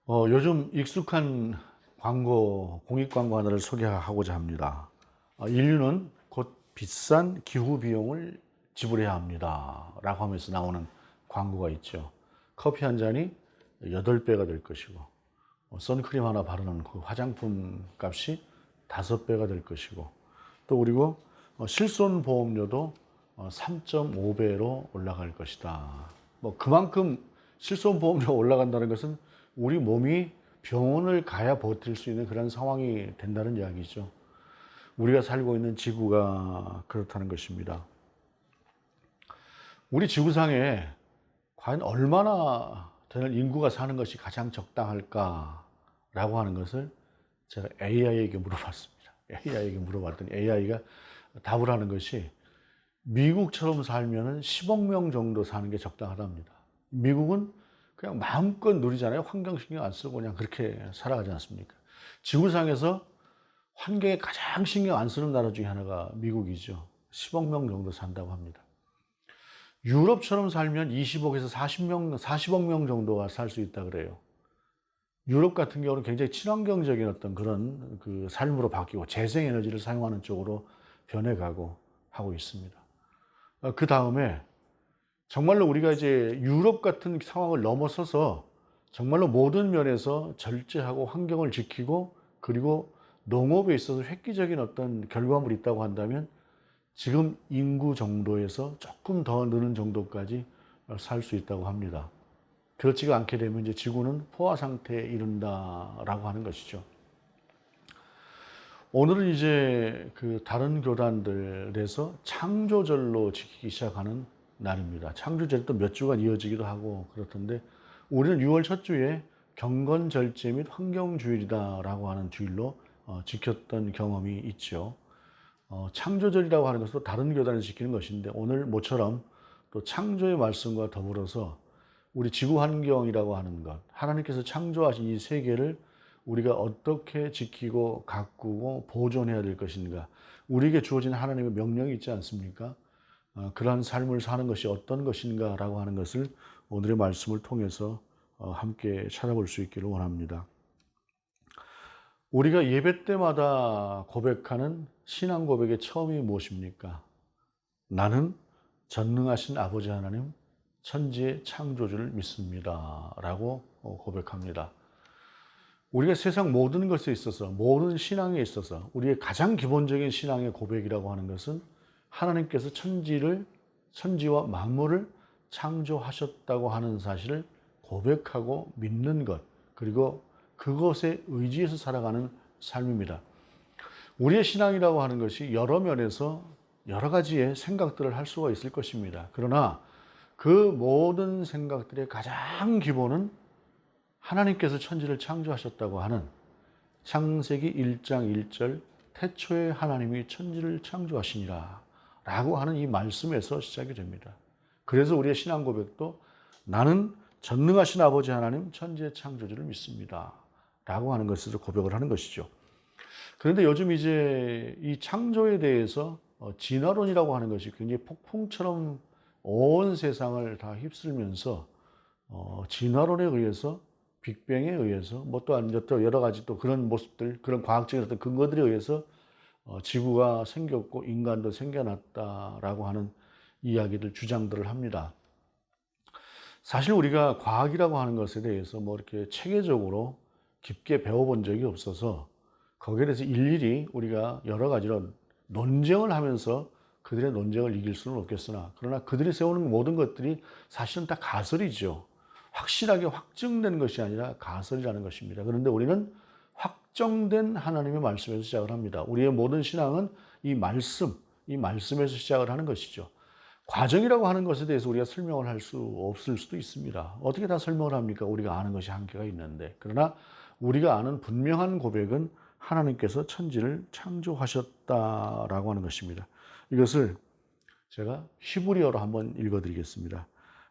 요즘 익숙한 광고, 공익 광고 하나를 소개하고자 합니다. 인류는 곧 비싼 기후 비용을 지불해야 합니다. 라고 하면서 나오는 광고가 있죠. 커피 한 잔이 8배가 될 것이고, 선크림 하나 바르는 그 화장품 값이 5배가 될 것이고, 또 그리고 실손보험료도 3.5배로 올라갈 것이다. 그만큼 실손보험료가 올라간다는 것은 우리 몸이 병원을 가야 버틸 수 있는 그런 상황이 된다는 이야기죠. 우리가 살고 있는 지구가 그렇다는 것입니다. 우리 지구상에 과연 얼마나 되는 인구가 사는 것이 가장 적당할까라고 하는 것을 제가 AI에게 물어봤습니다. AI에게 물어봤더니 AI가 답을 하는 것이 미국처럼 살면 10억 명 정도 사는 게 적당하답니다. 미국은 그냥 마음껏 누리잖아요. 환경 신경 안 쓰고 그냥 그렇게 살아가지 않습니까? 지구상에서 환경에 가장 신경 안 쓰는 나라 중에 하나가 미국이죠. 10억 명 정도 산다고 합니다. 유럽처럼 살면 20억에서 40억 명 정도가 살 수 있다 그래요. 유럽 같은 경우는 굉장히 친환경적인 어떤 그런 그 삶으로 바뀌고 재생에너지를 사용하는 쪽으로 변해가고 하고 있습니다. 그 다음에 정말로 우리가 이제 유럽 같은 상황을 넘어서서 정말로 모든 면에서 절제하고 환경을 지키고 그리고 농업에 있어서 획기적인 어떤 결과물이 있다고 한다면 지금 인구 정도에서 조금 더 느는 정도까지 살 수 있다고 합니다. 그렇지가 않게 되면 이제 지구는 포화 상태에 이른다라고 하는 것이죠. 오늘은 이제 그 다른 교단들에서 창조절로 지키기 시작하는 날입니다. 창조절이 또 몇 주간 이어지기도 하고 그렇던데 우리는 6월 첫 주에 경건절제 및 환경주일이다라고 하는 주일로 지켰던 경험이 있죠. 창조절이라고 하는 것도 다른 교단에서 지키는 것인데 오늘 모처럼 또 창조의 말씀과 더불어서 우리 지구 환경이라고 하는 것, 하나님께서 창조하신 이 세계를 우리가 어떻게 지키고 가꾸고 보존해야 될 것인가, 우리에게 주어진 하나님의 명령이 있지 않습니까? 그러한 삶을 사는 것이 어떤 것인가 라고 하는 것을 오늘의 말씀을 통해서 함께 찾아볼 수 있기를 원합니다. 우리가 예배 때마다 고백하는 신앙 고백의 처음이 무엇입니까? 나는 전능하신 아버지 하나님 천지의 창조주를 믿습니다 라고 고백합니다. 우리가 세상 모든 것에 있어서, 모든 신앙에 있어서 우리의 가장 기본적인 신앙의 고백이라고 하는 것은 하나님께서 천지와 만물을 창조하셨다고 하는 사실을 고백하고 믿는 것, 그리고 그것에 의지해서 살아가는 삶입니다. 우리의 신앙이라고 하는 것이 여러 면에서 여러 가지의 생각들을 할 수가 있을 것입니다. 그러나 그 모든 생각들의 가장 기본은 하나님께서 천지를 창조하셨다고 하는 창세기 1장 1절 태초에 하나님이 천지를 창조하시니라 라고 하는 이 말씀에서 시작이 됩니다. 그래서 우리의 신앙 고백도 나는 전능하신 아버지 하나님 천지의 창조주를 믿습니다 라고 하는 것에서 고백을 하는 것이죠. 그런데 요즘 이제 이 창조에 대해서 진화론이라고 하는 것이 굉장히 폭풍처럼 온 세상을 다 휩쓸면서 진화론에 의해서 빅뱅에 의해서 또 여러 가지 또 그런 모습들, 그런 과학적인 어떤 근거들에 의해서 지구가 생겼고 인간도 생겨났다라고 하는 이야기들, 주장들을 합니다. 사실 우리가 과학이라고 하는 것에 대해서 이렇게 체계적으로 깊게 배워본 적이 없어서 거기에 대해서 일일이 우리가 여러 가지로 논쟁을 하면서 그들의 논쟁을 이길 수는 없겠으나, 그러나 그들이 세우는 모든 것들이 사실은 다 가설이죠. 확실하게 확증된 것이 아니라 가설이라는 것입니다. 그런데 우리는 확정된 하나님의 말씀에서 시작을 합니다. 우리의 모든 신앙은 이 말씀에서 시작을 하는 것이죠. 과정이라고 하는 것에 대해서 우리가 설명을 할 수 없을 수도 있습니다. 어떻게 다 설명을 합니까? 우리가 아는 것이 한계가 있는데. 그러나 우리가 아는 분명한 고백은 하나님께서 천지를 창조하셨다라고 하는 것입니다. 이것을 제가 히브리어로 한번 읽어드리겠습니다.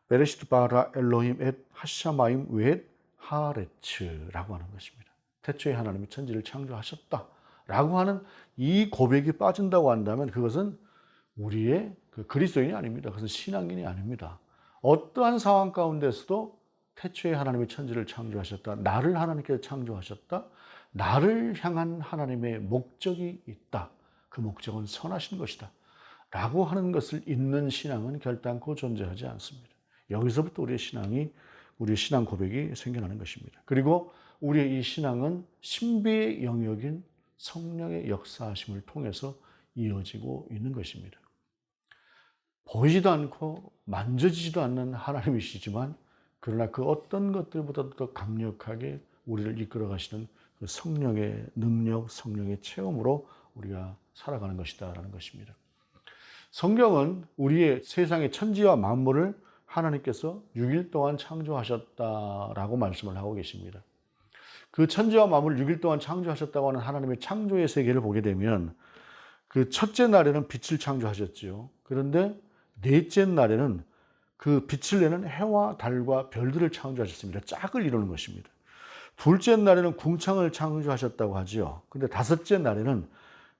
베레시트 바라 엘로힘 엣 하샤마임 웻 하레츠라고 하는 것입니다. 태초에 하나님이 천지를 창조하셨다라고 하는 이 고백이 빠진다고 한다면 그것은 우리의 그리스도인이 아닙니다. 그것은 신앙인이 아닙니다. 어떠한 상황 가운데서도 태초에 하나님이 천지를 창조하셨다. 나를 하나님께서 창조하셨다. 나를 향한 하나님의 목적이 있다. 그 목적은 선하신 것이다. 라고 하는 것을 잊는 신앙은 결단코 존재하지 않습니다. 여기서부터 우리의 신앙 고백이 생겨나는 것입니다. 그리고 우리의 이 신앙은 신비의 영역인 성령의 역사하심을 통해서 이어지고 있는 것입니다. 보이지도 않고 만져지지도 않는 하나님이시지만 그러나 그 어떤 것들보다도 더 강력하게 우리를 이끌어 가시는 그 성령의 능력, 성령의 체험으로 우리가 살아가는 것이다라는 것입니다. 성경은 우리의 세상의 천지와 만물을 하나님께서 6일 동안 창조하셨다라고 말씀을 하고 계십니다. 그 천지와 만물을 6일 동안 창조하셨다고 하는 하나님의 창조의 세계를 보게 되면 그 첫째 날에는 빛을 창조하셨지요. 그런데 넷째 날에는 그 빛을 내는 해와 달과 별들을 창조하셨습니다. 짝을 이루는 것입니다. 둘째 날에는 궁창을 창조하셨다고 하지요. 근데 다섯째 날에는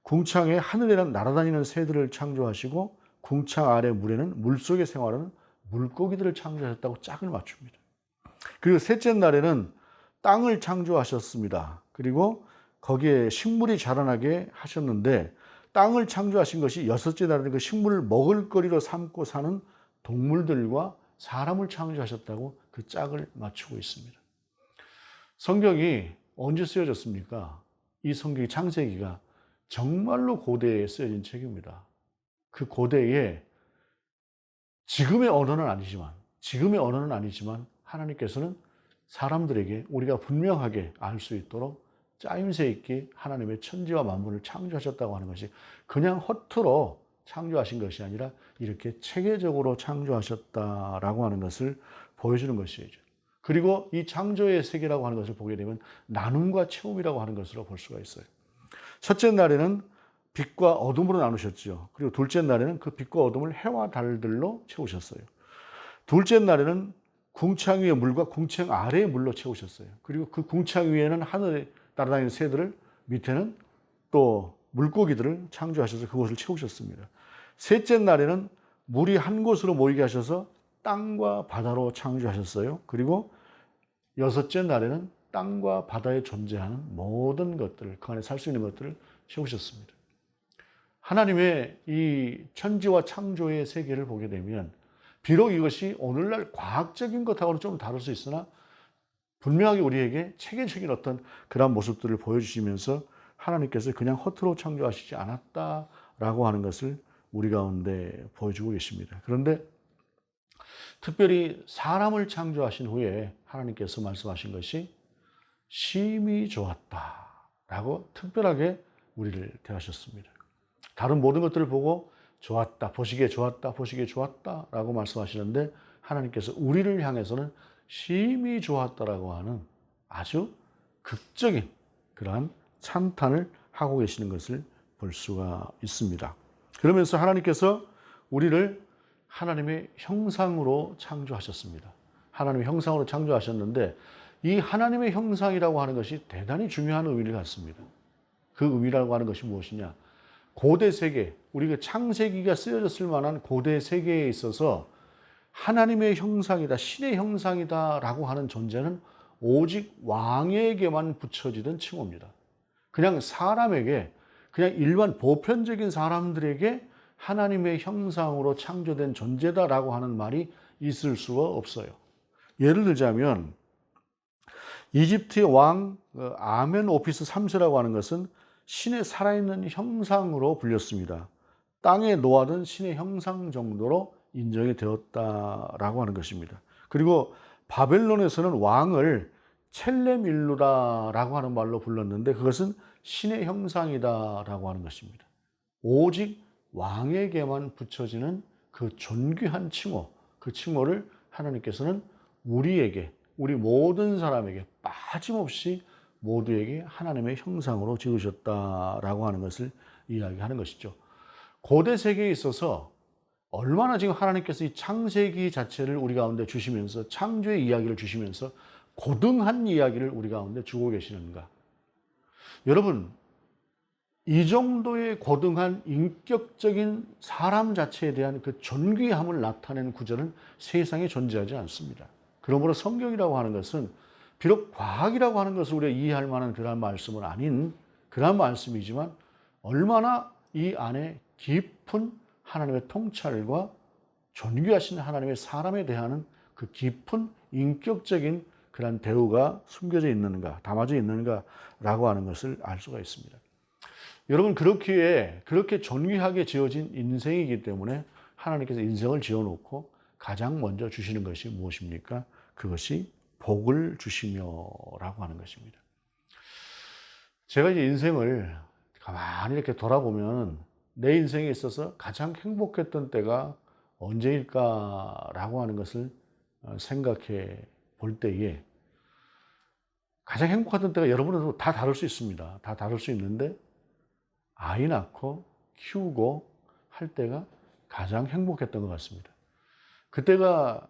궁창에 하늘에는 날아다니는 새들을 창조하시고 궁창 아래 물에는 물속에 생활하는 물고기들을 창조하셨다고 짝을 맞춥니다. 그리고 셋째 날에는 땅을 창조하셨습니다. 그리고 거기에 식물이 자라나게 하셨는데 땅을 창조하신 것이 여섯째 날에는 그 식물을 먹을거리로 삼고 사는 동물들과 사람을 창조하셨다고 그 짝을 맞추고 있습니다. 성경이 언제 쓰여졌습니까? 이 성경이 창세기가 정말로 고대에 쓰여진 책입니다. 그 고대에 지금의 언어는 아니지만 하나님께서는 사람들에게 우리가 분명하게 알 수 있도록 짜임새 있게 하나님의 천지와 만물을 창조하셨다고 하는 것이 그냥 허투루 창조하신 것이 아니라 이렇게 체계적으로 창조하셨다라고 하는 것을 보여주는 것이죠. 그리고 이 창조의 세계라고 하는 것을 보게 되면 나눔과 채움이라고 하는 것으로 볼 수가 있어요. 첫째 날에는 빛과 어둠으로 나누셨죠. 그리고 둘째 날에는 그 빛과 어둠을 해와 달들로 채우셨어요. 둘째 날에는 궁창 위의 물과 궁창 아래의 물로 채우셨어요. 그리고 그 궁창 위에는 하늘에 날아다니는 새들을, 밑에는 또 물고기들을 창조하셔서 그곳을 채우셨습니다. 셋째 날에는 물이 한 곳으로 모이게 하셔서 땅과 바다로 창조하셨어요. 그리고 여섯째 날에는 땅과 바다에 존재하는 모든 것들을, 그 안에 살 수 있는 것들을 채우셨습니다. 하나님의 이 천지와 창조의 세계를 보게 되면 비록 이것이 오늘날 과학적인 것하고는 좀 다를 수 있으나 분명하게 우리에게 체계적인 어떤 그런 모습들을 보여주시면서 하나님께서 그냥 허투루 창조하시지 않았다라고 하는 것을 우리 가운데 보여주고 계십니다. 그런데 특별히 사람을 창조하신 후에 하나님께서 말씀하신 것이 심히 좋았다라고 특별하게 우리를 대하셨습니다. 다른 모든 것들을 보고 좋았다, 보시기에 좋았다, 보시기에 좋았다라고 말씀하시는데 하나님께서 우리를 향해서는 심히 좋았다라고 하는 아주 극적인 그러한 찬탄을 하고 계시는 것을 볼 수가 있습니다. 그러면서 하나님께서 우리를 하나님의 형상으로 창조하셨습니다. 하나님의 형상으로 창조하셨는데 이 하나님의 형상이라고 하는 것이 대단히 중요한 의미를 갖습니다. 그 의미라고 하는 것이 무엇이냐? 고대 세계, 우리가 창세기가 쓰여졌을 만한 고대 세계에 있어서 하나님의 형상이다, 신의 형상이다라고 하는 존재는 오직 왕에게만 붙여지던 칭호입니다. 그냥 사람에게, 그냥 일반 보편적인 사람들에게 하나님의 형상으로 창조된 존재다라고 하는 말이 있을 수가 없어요. 예를 들자면 이집트의 왕 아멘오피스 3세라고 하는 것은 신의 살아있는 형상으로 불렸습니다. 땅에 놓아둔 신의 형상 정도로 인정이 되었다라고 하는 것입니다. 그리고 바벨론에서는 왕을 첼레밀루다라고 하는 말로 불렀는데 그것은 신의 형상이다라고 하는 것입니다. 오직 왕에게만 붙여지는 그 존귀한 칭호, 그 칭호를 하나님께서는 우리에게, 우리 모든 사람에게 빠짐없이 모두에게 하나님의 형상으로 지으셨다라고 하는 것을 이야기하는 것이죠. 고대 세계에 있어서 얼마나 지금 하나님께서 이 창세기 자체를 우리 가운데 주시면서 창조의 이야기를 주시면서 고등한 이야기를 우리 가운데 주고 계시는가. 여러분, 이 정도의 고등한 인격적인 사람 자체에 대한 그 존귀함을 나타내는 구절은 세상에 존재하지 않습니다. 그러므로 성경이라고 하는 것은 비록 과학이라고 하는 것을 우리가 이해할 만한 그러한 말씀은 아닌 그러한 말씀이지만 얼마나 이 안에 깊은 하나님의 통찰과 존귀하신 하나님의 사람에 대한 그 깊은 인격적인 그런 대우가 숨겨져 있는가, 담아져 있는가라고 하는 것을 알 수가 있습니다. 여러분, 그렇게 존귀하게 지어진 인생이기 때문에 하나님께서 인생을 지어놓고 가장 먼저 주시는 것이 무엇입니까? 그것이 복을 주시며라고 하는 것입니다. 제가 이제 인생을 가만히 이렇게 돌아보면 내 인생에 있어서 가장 행복했던 때가 언제일까라고 하는 것을 생각해 볼 때에 가장 행복했던 때가 여러분은 다 다를 수 있습니다. 다 다를 수 있는데 아이 낳고 키우고 할 때가 가장 행복했던 것 같습니다. 그때가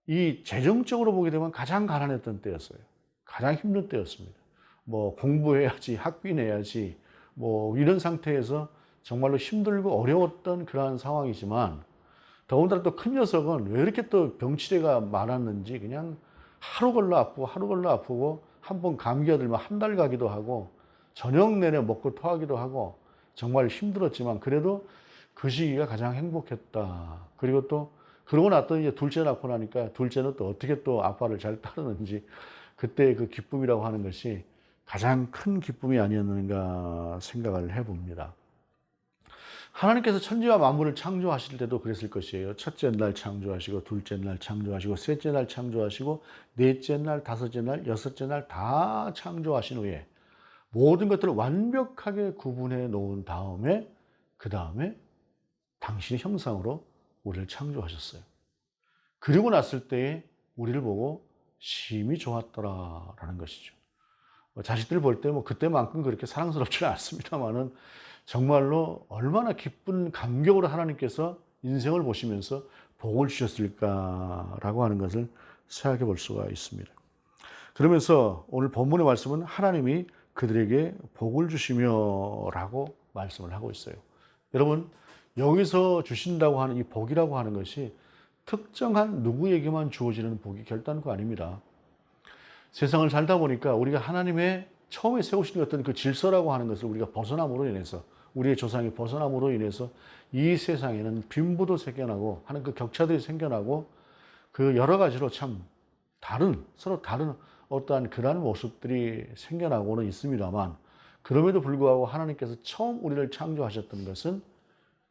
이 재정적으로 보게 되면 가장 가난했던 때였어요. 가장 힘든 때였습니다. 뭐 공부해야지, 학비 내야지, 뭐 이런 상태에서 정말로 힘들고 어려웠던 그러한 상황이지만 더군다나 또 큰 녀석은 왜 이렇게 또 병치레가 많았는지 그냥 하루 걸러 아프고 한 번 감기가 들면 한 달 가기도 하고 저녁 내내 먹고 토하기도 하고 정말 힘들었지만 그래도 그 시기가 가장 행복했다. 그리고 또 그러고 났더니 이제 둘째 낳고 나니까 둘째는 또 어떻게 또 아빠를 잘 따르는지 그때 그 기쁨이라고 하는 것이 가장 큰 기쁨이 아니었는가 생각을 해봅니다. 하나님께서 천지와 만물을 창조하실 때도 그랬을 것이에요. 첫째 날 창조하시고 둘째 날 창조하시고 셋째 날 창조하시고 넷째 날, 다섯째 날, 여섯째 날 다 창조하신 후에 모든 것들을 완벽하게 구분해 놓은 다음에 그 다음에 당신의 형상으로 우리를 창조하셨어요. 그리고 났을 때에 우리를 보고 심히 좋았더라라는 것이죠. 자식들 볼 때 뭐 그때만큼 그렇게 사랑스럽지는 않습니다만은 정말로 얼마나 기쁜 감격으로 하나님께서 인생을 보시면서 복을 주셨을까라고 하는 것을 생각해 볼 수가 있습니다. 그러면서 오늘 본문의 말씀은 하나님이 그들에게 복을 주시며라고 말씀을 하고 있어요. 여러분, 여기서 주신다고 하는 이 복이라고 하는 것이 특정한 누구에게만 주어지는 복이 결단코 아닙니다. 세상을 살다 보니까 우리가 하나님의 처음에 세우신 어떤 그 질서라고 하는 것을 우리가 벗어남으로 인해서 우리의 조상이 벗어남으로 인해서 이 세상에는 빈부도 생겨나고 하는 그 격차들이 생겨나고 그 여러 가지로 참 서로 다른 어떠한 그러한 모습들이 생겨나고는 있습니다만 그럼에도 불구하고 하나님께서 처음 우리를 창조하셨던 것은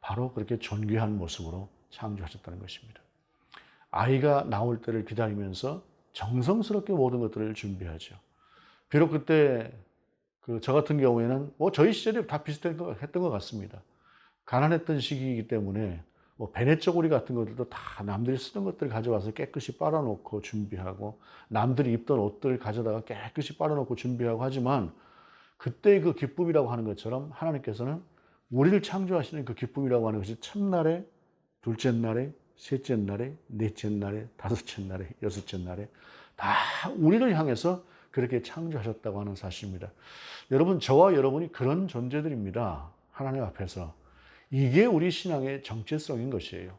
바로 그렇게 존귀한 모습으로 창조하셨다는 것입니다. 아이가 나올 때를 기다리면서 정성스럽게 모든 것들을 준비하죠. 비록 그때 저 같은 경우에는 저희 시절이 다 비슷했던 것 같습니다. 가난했던 시기이기 때문에 베네쩌고리 같은 것들도 다 남들이 쓰던 것들을 가져와서 깨끗이 빨아놓고 준비하고 남들이 입던 옷들을 가져다가 깨끗이 빨아놓고 준비하고 하지만 그때의 그 기쁨이라고 하는 것처럼 하나님께서는 우리를 창조하시는 그 기쁨이라고 하는 것이 첫날에, 둘째 날에, 셋째 날에, 넷째 날에, 다섯째 날에, 여섯째 날에 다 우리를 향해서 그렇게 창조하셨다고 하는 사실입니다. 여러분, 저와 여러분이 그런 존재들입니다. 하나님 앞에서. 이게 우리 신앙의 정체성인 것이에요.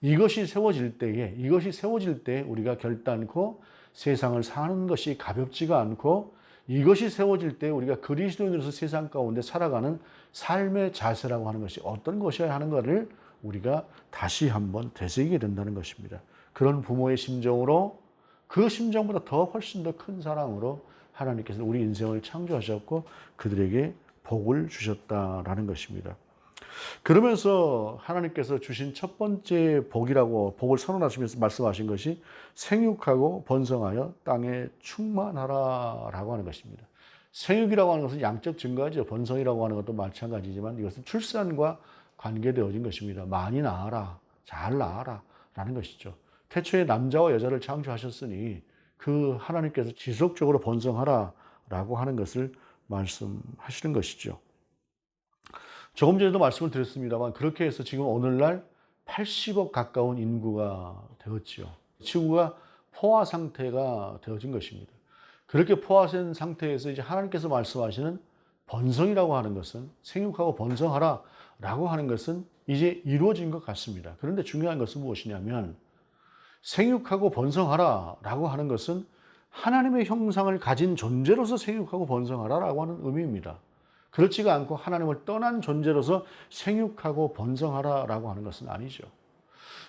이것이 세워질 때에 우리가 결단코 세상을 사는 것이 가볍지가 않고 이것이 세워질 때 우리가 그리스도인으로서 세상 가운데 살아가는 삶의 자세라고 하는 것이 어떤 것이어야 하는가를 우리가 다시 한번 되새기게 된다는 것입니다. 그런 부모의 심정으로 그 심정보다 더 훨씬 더 큰 사랑으로 하나님께서 우리 인생을 창조하셨고 그들에게 복을 주셨다라는 것입니다. 그러면서 하나님께서 주신 첫 번째 복을 선언하시면서 말씀하신 것이 생육하고 번성하여 땅에 충만하라라고 하는 것입니다. 생육이라고 하는 것은 양적 증가죠. 번성이라고 하는 것도 마찬가지지만 이것은 출산과 관계되어진 것입니다. 많이 낳아라, 잘 낳아라 라는 것이죠. 태초에 남자와 여자를 창조하셨으니 그 하나님께서 지속적으로 번성하라라고 하는 것을 말씀하시는 것이죠. 조금 전에도 말씀을 드렸습니다만 그렇게 해서 지금 오늘날 80억 가까운 인구가 되었지요. 지구가 포화 상태가 되어진 것입니다. 그렇게 포화된 상태에서 이제 하나님께서 말씀하시는 번성이라고 하는 것은 생육하고 번성하라 라고 하는 것은 이제 이루어진 것 같습니다. 그런데 중요한 것은 무엇이냐면 생육하고 번성하라 라고 하는 것은 하나님의 형상을 가진 존재로서 생육하고 번성하라 라고 하는 의미입니다. 그렇지가 않고 하나님을 떠난 존재로서 생육하고 번성하라 라고 하는 것은 아니죠.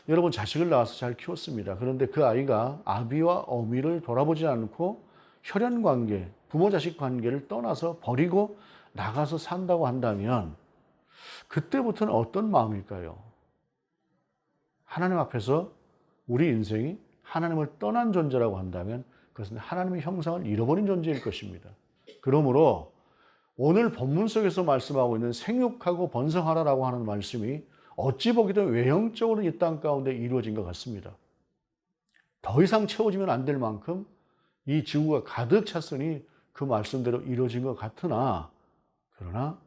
여러분 자식을 낳아서 잘 키웠습니다. 그런데 그 아이가 아비와 어미를 돌아보지 않고 혈연 관계, 부모 자식 관계를 떠나서 버리고 나가서 산다고 한다면 그때부터는 어떤 마음일까요? 하나님 앞에서 우리 인생이 하나님을 떠난 존재라고 한다면 그것은 하나님의 형상을 잃어버린 존재일 것입니다. 그러므로 오늘 본문 속에서 말씀하고 있는 생육하고 번성하라라고 하는 말씀이 어찌 보기든 외형적으로 이 땅 가운데 이루어진 것 같습니다. 더 이상 채워지면 안 될 만큼 이 지구가 가득 찼으니 그 말씀대로 이루어진 것 같으나 그러나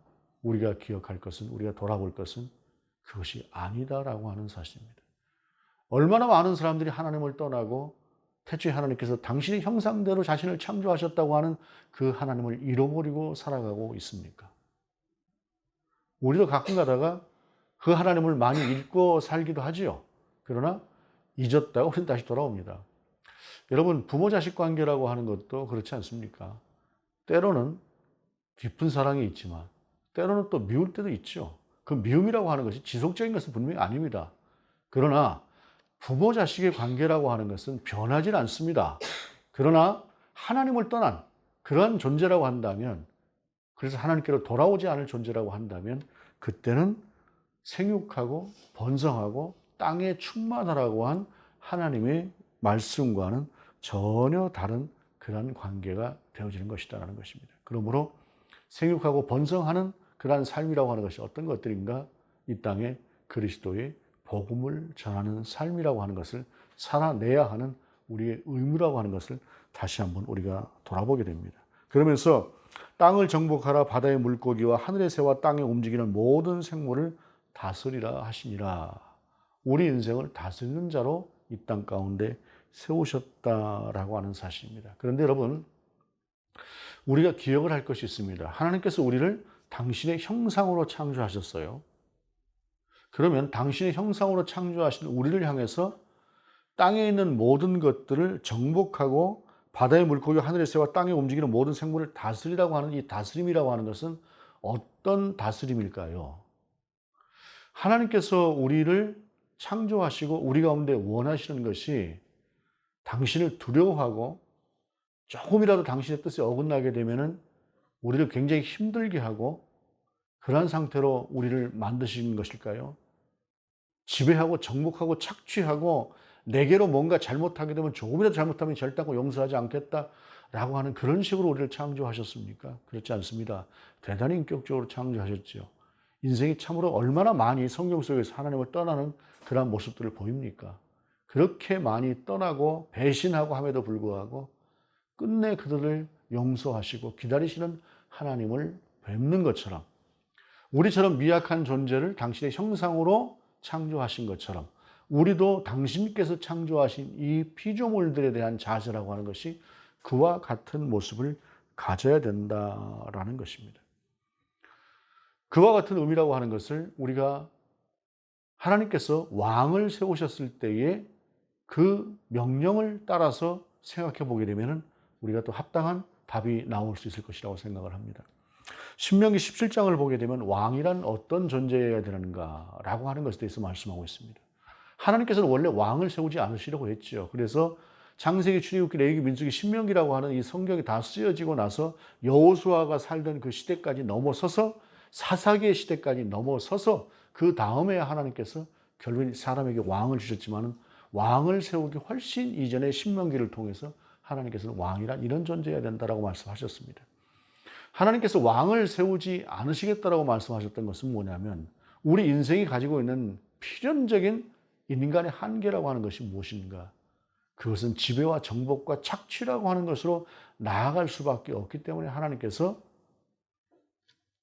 우리가 기억할 것은 우리가 돌아볼 것은 그것이 아니다라고 하는 사실입니다. 얼마나 많은 사람들이 하나님을 떠나고 태초에 하나님께서 당신의 형상대로 자신을 창조하셨다고 하는 그 하나님을 잃어버리고 살아가고 있습니까? 우리도 가끔 가다가 그 하나님을 많이 잊고 살기도 하지요. 그러나 잊었다가 우리는 다시 돌아옵니다. 여러분 부모 자식 관계라고 하는 것도 그렇지 않습니까? 때로는 깊은 사랑이 있지만 때로는 또 미울 때도 있죠. 그 미움이라고 하는 것이 지속적인 것은 분명히 아닙니다. 그러나 부모 자식의 관계라고 하는 것은 변하지 않습니다. 그러나 하나님을 떠난 그러한 존재라고 한다면, 그래서 하나님께로 돌아오지 않을 존재라고 한다면 그때는 생육하고 번성하고 땅에 충만하라고 한 하나님의 말씀과는 전혀 다른 그러한 관계가 되어지는 것이다라는 것입니다. 그러므로 생육하고 번성하는 그러한 삶이라고 하는 것이 어떤 것들인가? 이 땅에 그리스도의 복음을 전하는 삶이라고 하는 것을 살아내야 하는 우리의 의무라고 하는 것을 다시 한번 우리가 돌아보게 됩니다. 그러면서 땅을 정복하라, 바다의 물고기와 하늘의 새와 땅에 움직이는 모든 생물을 다스리라 하시니라. 우리 인생을 다스리는 자로 이 땅 가운데 세우셨다라고 하는 사실입니다. 그런데 여러분, 우리가 기억을 할 것이 있습니다. 하나님께서 우리를 당신의 형상으로 창조하셨어요. 그러면 당신의 형상으로 창조하신 우리를 향해서 땅에 있는 모든 것들을 정복하고 바다의 물고기, 하늘의 새와 땅에 움직이는 모든 생물을 다스리라고 하는 이 다스림이라고 하는 것은 어떤 다스림일까요? 하나님께서 우리를 창조하시고 우리 가운데 원하시는 것이 당신을 두려워하고 조금이라도 당신의 뜻에 어긋나게 되면은 우리를 굉장히 힘들게 하고 그러한 상태로 우리를 만드신 것일까요? 지배하고 정복하고 착취하고 내게로 뭔가 잘못하게 되면 조금이라도 잘못하면 절대로 용서하지 않겠다라고 하는 그런 식으로 우리를 창조하셨습니까? 그렇지 않습니다. 대단히 인격적으로 창조하셨죠. 인생이 참으로 얼마나 많이 성경 속에서 하나님을 떠나는 그러한 모습들을 보입니까? 그렇게 많이 떠나고 배신하고 함에도 불구하고 끝내 그들을 용서하시고 기다리시는 하나님을 뵙는 것처럼, 우리처럼 미약한 존재를 당신의 형상으로 창조하신 것처럼 우리도 당신께서 창조하신 이 피조물들에 대한 자세라고 하는 것이 그와 같은 모습을 가져야 된다라는 것입니다. 그와 같은 의미라고 하는 것을 우리가 하나님께서 왕을 세우셨을 때에 그 명령을 따라서 생각해 보게 되면 우리가 또 합당한 답이 나올 수 있을 것이라고 생각을 합니다. 신명기 17장을 보게 되면 왕이란 어떤 존재여야 되는가라고 하는 것에 대해서 말씀하고 있습니다. 하나님께서는 원래 왕을 세우지 않으시려고 했죠. 그래서 창세기, 출애굽기, 레위기, 민수기, 신명기라고 하는 이 성경이 다 쓰여지고 나서 여호수아가 살던 그 시대까지 넘어서서 사사기의 시대까지 넘어서서 그 다음에 하나님께서 결국 사람에게 왕을 주셨지만 왕을 세우기 훨씬 이전에 신명기를 통해서 하나님께서는 왕이란 이런 존재여야 된다라고 말씀하셨습니다. 하나님께서 왕을 세우지 않으시겠다라고 말씀하셨던 것은 뭐냐면 우리 인생이 가지고 있는 필연적인 인간의 한계라고 하는 것이 무엇인가? 그것은 지배와 정복과 착취라고 하는 것으로 나아갈 수밖에 없기 때문에 하나님께서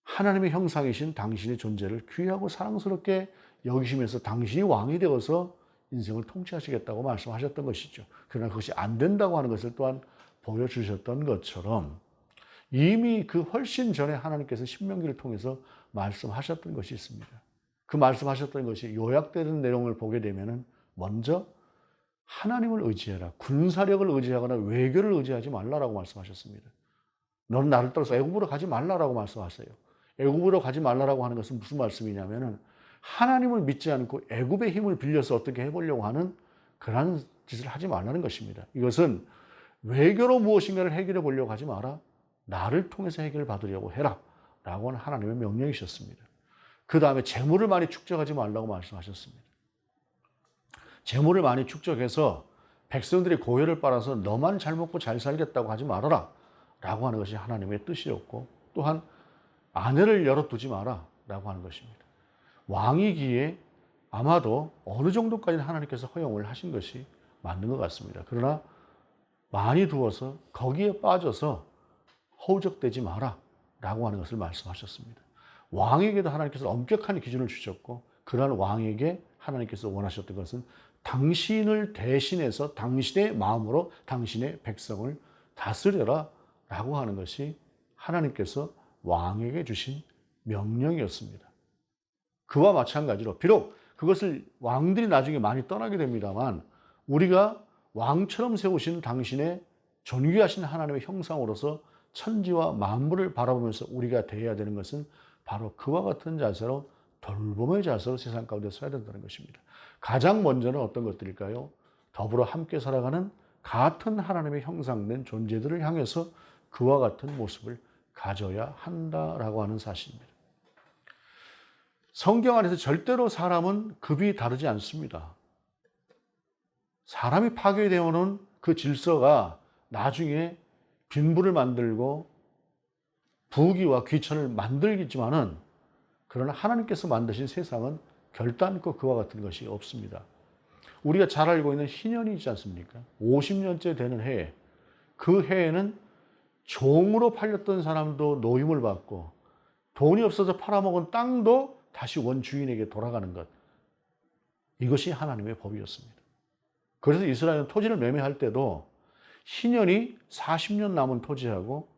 하나님의 형상이신 당신의 존재를 귀하고 사랑스럽게 여기시면서 당신이 왕이 되어서 인생을 통치하시겠다고 말씀하셨던 것이죠. 그러나 그것이 안 된다고 하는 것을 또한 보여주셨던 것처럼 이미 그 훨씬 전에 하나님께서 신명기를 통해서 말씀하셨던 것이 있습니다. 그 말씀하셨던 것이 요약되는 내용을 보게 되면 먼저 하나님을 의지해라. 군사력을 의지하거나 외교를 의지하지 말라라고 말씀하셨습니다. 너는 나를 따라서 애굽으로 가지 말라라고 말씀하세요. 애굽으로 가지 말라라고 하는 것은 무슨 말씀이냐면은 하나님을 믿지 않고 애굽의 힘을 빌려서 어떻게 해보려고 하는 그러한 짓을 하지 말라는 것입니다. 이것은 외교로 무엇인가를 해결해 보려고 하지 마라. 나를 통해서 해결을 받으려고 해라. 라고 하는 하나님의 명령이셨습니다. 그 다음에 재물을 많이 축적하지 말라고 말씀하셨습니다. 재물을 많이 축적해서 백성들의 고혈을 빨아서 너만 잘 먹고 잘 살겠다고 하지 말아라. 라고 하는 것이 하나님의 뜻이었고, 또한 아내를 열어두지 마라. 라고 하는 것입니다. 왕이기에 아마도 어느 정도까지는 하나님께서 허용을 하신 것이 맞는 것 같습니다. 그러나 많이 두어서 거기에 빠져서 허우적대지 마라. 라고 하는 것을 말씀하셨습니다. 왕에게도 하나님께서 엄격한 기준을 주셨고, 그러한 왕에게 하나님께서 원하셨던 것은 당신을 대신해서 당신의 마음으로 당신의 백성을 다스려라 라고 하는 것이 하나님께서 왕에게 주신 명령이었습니다. 그와 마찬가지로 비록 그것을 왕들이 나중에 많이 떠나게 됩니다만, 우리가 왕처럼 세우신 당신의 존귀하신 하나님의 형상으로서 천지와 만물을 바라보면서 우리가 대해야 되는 것은 바로 그와 같은 자세로, 돌봄의 자세로 세상 가운데 서야 된다는 것입니다. 가장 먼저는 어떤 것들일까요? 더불어 함께 살아가는 같은 하나님의 형상된 존재들을 향해서 그와 같은 모습을 가져야 한다라고 하는 사실입니다. 성경 안에서 절대로 사람은 급이 다르지 않습니다. 사람이 파괴되어오는 그 질서가 나중에 빈부를 만들고 부귀와 귀천을 만들겠지만은, 그러나 하나님께서 만드신 세상은 결단코 그와 같은 것이 없습니다. 우리가 잘 알고 있는 희년이 있지 않습니까? 50년째 되는 해에, 그 해에는 종으로 팔렸던 사람도 노임을 받고 돈이 없어서 팔아먹은 땅도 다시 원주인에게 돌아가는 것, 이것이 하나님의 법이었습니다. 그래서 이스라엘은 토지를 매매할 때도 희년이 40년 남은 토지하고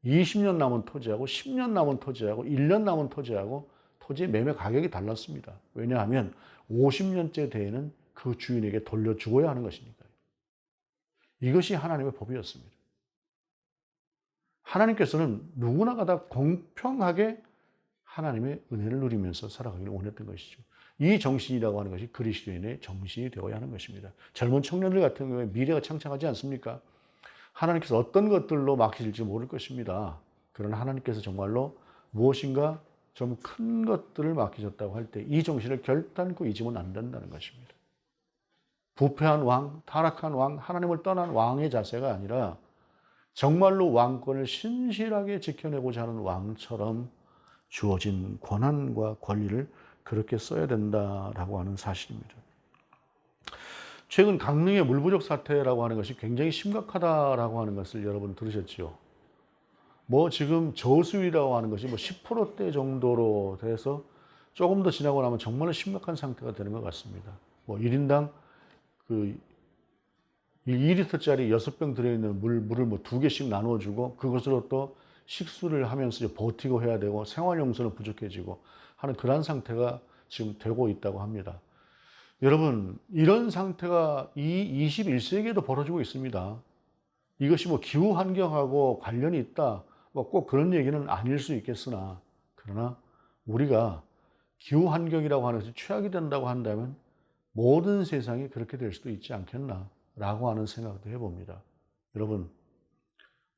20년 남은 토지하고 10년 남은 토지하고 1년 남은 토지하고 토지 매매 가격이 달랐습니다. 왜냐하면 50년째 되는 그 주인에게 돌려주어야 하는 것이니까요. 이것이 하나님의 법이었습니다. 하나님께서는 누구나가 다 공평하게 하나님의 은혜를 누리면서 살아가기를 원했던 것이죠. 이 정신이라고 하는 것이 그리스도인의 정신이 되어야 하는 것입니다. 젊은 청년들 같은 경우에 미래가 창창하지 않습니까? 하나님께서 어떤 것들로 막히실지 모를 것입니다. 그러나 하나님께서 정말로 무엇인가 좀 큰 것들을 맡기셨다고 할 때 이 정신을 결단코 잊으면 안 된다는 것입니다. 부패한 왕, 타락한 왕, 하나님을 떠난 왕의 자세가 아니라 정말로 왕권을 신실하게 지켜내고자 하는 왕처럼 주어진 권한과 권리를 그렇게 써야 된다라고 하는 사실입니다. 최근 강릉의 물 부족 사태라고 하는 것이 굉장히 심각하다라고 하는 것을 여러분 들으셨죠? 지금 저수위라고 하는 것이 10%대 정도로 돼서 조금 더 지나고 나면 정말로 심각한 상태가 되는 것 같습니다. 1인당 그 2리터짜리 6병 들어있는 물을 2개씩 나눠주고 그것으로 또 식수를 하면서 버티고 해야 되고 생활용수는 부족해지고 하는 그런 상태가 지금 되고 있다고 합니다. 여러분, 이런 상태가 이 21세기에도 벌어지고 있습니다. 이것이 기후 환경하고 관련이 있다, 꼭 그런 얘기는 아닐 수 있겠으나, 그러나 우리가 기후 환경이라고 하는 것이 최악이 된다고 한다면 모든 세상이 그렇게 될 수도 있지 않겠나라고 하는 생각도 해봅니다. 여러분,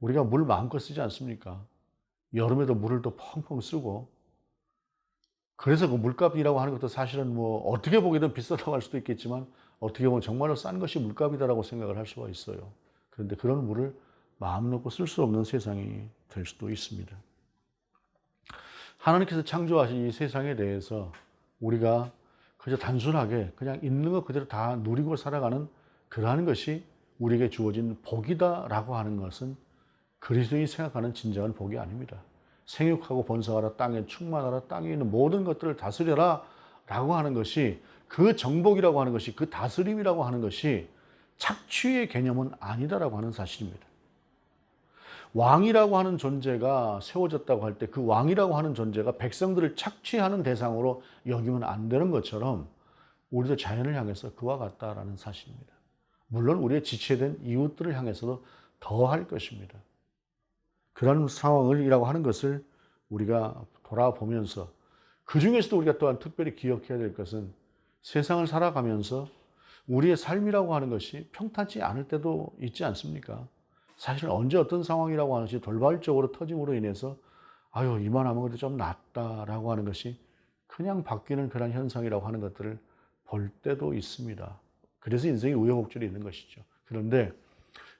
우리가 물 마음껏 쓰지 않습니까? 여름에도 물을 또 펑펑 쓰고, 그래서 그 물값이라고 하는 것도 사실은 어떻게 보기든 비싸다고 할 수도 있겠지만 어떻게 보면 정말로 싼 것이 물값이다라고 생각을 할 수가 있어요. 그런데 그런 물을 마음 놓고 쓸 수 없는 세상이 될 수도 있습니다. 하나님께서 창조하신 이 세상에 대해서 우리가 그저 단순하게 그냥 있는 것 그대로 다 누리고 살아가는 그러한 것이 우리에게 주어진 복이다라고 하는 것은 그리스도인이 생각하는 진정한 복이 아닙니다. 생육하고 번성하라, 땅에 충만하라, 땅에 있는 모든 것들을 다스려라 라고 하는 것이, 그 정복이라고 하는 것이, 그 다스림이라고 하는 것이 착취의 개념은 아니다라고 하는 사실입니다. 왕이라고 하는 존재가 세워졌다고 할 때 그 왕이라고 하는 존재가 백성들을 착취하는 대상으로 여기면 안 되는 것처럼 우리도 자연을 향해서 그와 같다라는 사실입니다. 물론 우리의 지체된 이웃들을 향해서도 더할 것입니다. 그런 상황이라고 하는 것을 우리가 돌아보면서 그중에서도 우리가 또한 특별히 기억해야 될 것은 세상을 살아가면서 우리의 삶이라고 하는 것이 평탄치 않을 때도 있지 않습니까? 사실 언제 어떤 상황이라고 하는 것이 돌발적으로 터짐으로 인해서 아유 이만하면 그래도 좀 낫다라고 하는 것이 그냥 바뀌는 그런 현상이라고 하는 것들을 볼 때도 있습니다. 그래서 인생에 우여곡절이 있는 것이죠. 그런데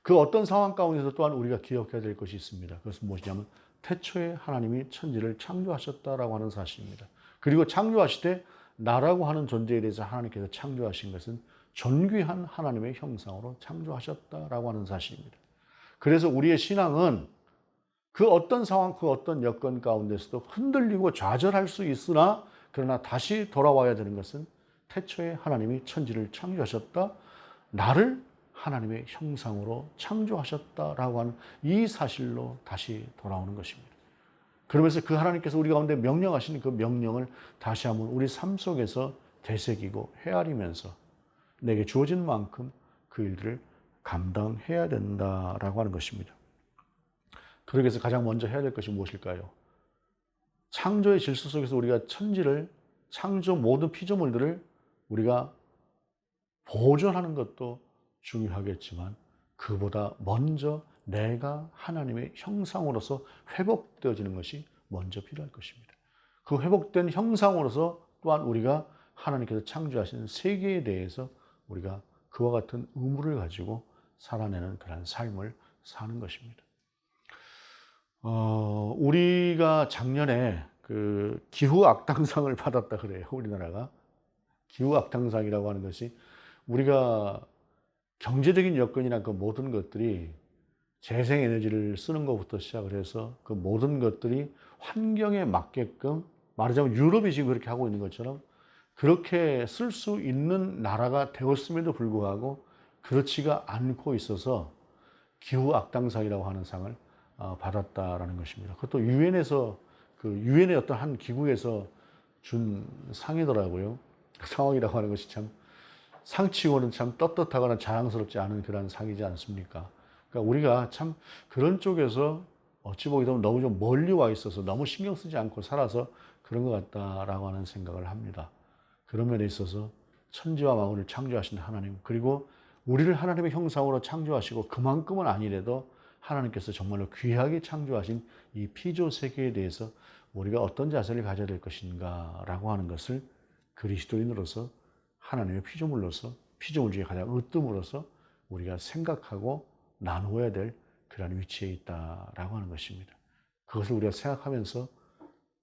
그 어떤 상황 가운데서 또한 우리가 기억해야 될 것이 있습니다. 그것은 무엇이냐면 태초에 하나님이 천지를 창조하셨다라고 하는 사실입니다. 그리고 창조하실 때 나라고 하는 존재에 대해서 하나님께서 창조하신 것은 존귀한 하나님의 형상으로 창조하셨다라고 하는 사실입니다. 그래서 우리의 신앙은 그 어떤 상황, 그 어떤 여건 가운데서도 흔들리고 좌절할 수 있으나 그러나 다시 돌아와야 되는 것은 태초에 하나님이 천지를 창조하셨다. 나를 하나님의 형상으로 창조하셨다라고 하는 이 사실로 다시 돌아오는 것입니다. 그러면서 그 하나님께서 우리 가운데 명령하신 그 명령을 다시 한번 우리 삶 속에서 되새기고 헤아리면서 내게 주어진 만큼 그 일들을 감당해야 된다라고 하는 것입니다. 그러기 위해서 가장 먼저 해야 될 것이 무엇일까요? 창조의 질서 속에서 우리가 천지를 창조 모든 피조물들을 우리가 보존하는 것도 중요하겠지만 그보다 먼저 내가 하나님의 형상으로서 회복되어지는 것이 먼저 필요할 것입니다. 그 회복된 형상으로서 또한 우리가 하나님께서 창조하신 세계에 대해서 우리가 그와 같은 의무를 가지고 살아내는 그런 삶을 사는 것입니다. 우리가 작년에 그 기후 악당상을 받았다 그래요. 우리나라가. 기후 악당상이라고 하는 것이 우리가 경제적인 여건이나 그 모든 것들이 재생에너지를 쓰는 것부터 시작을 해서 그 모든 것들이 환경에 맞게끔 말하자면 유럽이 지금 그렇게 하고 있는 것처럼 그렇게 쓸 수 있는 나라가 되었음에도 불구하고 그렇지가 않고 있어서 기후 악당상이라고 하는 상을 받았다라는 것입니다. 그것도 유엔에서 그 유엔의 어떤 한 기구에서 준 상이더라고요. 그 상황이라고 하는 것이 참 상치고는 참 떳떳하거나 자랑스럽지 않은 그런 상이지 않습니까? 그러니까 우리가 참 그런 쪽에서 어찌 보게 되면 너무 좀 멀리 와 있어서 너무 신경 쓰지 않고 살아서 그런 것 같다라고 하는 생각을 합니다. 그런 면에 있어서 천지와 만물을 창조하신 하나님, 그리고 우리를 하나님의 형상으로 창조하시고 그만큼은 아니래도 하나님께서 정말로 귀하게 창조하신 이 피조 세계에 대해서 우리가 어떤 자세를 가져야 될 것인가라고 하는 것을 그리스도인으로서 하나님의 피조물로서 피조물 중에 가장 으뜸으로서 우리가 생각하고 나누어야 될 그런 위치에 있다라고 하는 것입니다. 그것을 우리가 생각하면서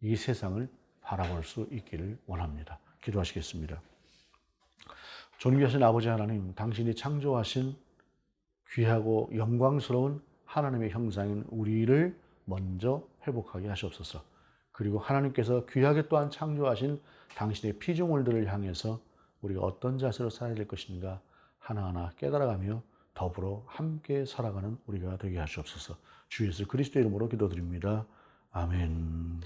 이 세상을 바라볼 수 있기를 원합니다. 기도하시겠습니다. 존귀하신 아버지 하나님, 당신이 창조하신 귀하고 영광스러운 하나님의 형상인 우리를 먼저 회복하게 하시옵소서. 그리고 하나님께서 귀하게 또한 창조하신 당신의 피조물들을 향해서 우리가 어떤 자세로 살아야 될 것인가 하나하나 깨달아가며 더불어 함께 살아가는 우리가 되게 하시옵소서. 주 예수 그리스도의 이름으로 기도드립니다. 아멘.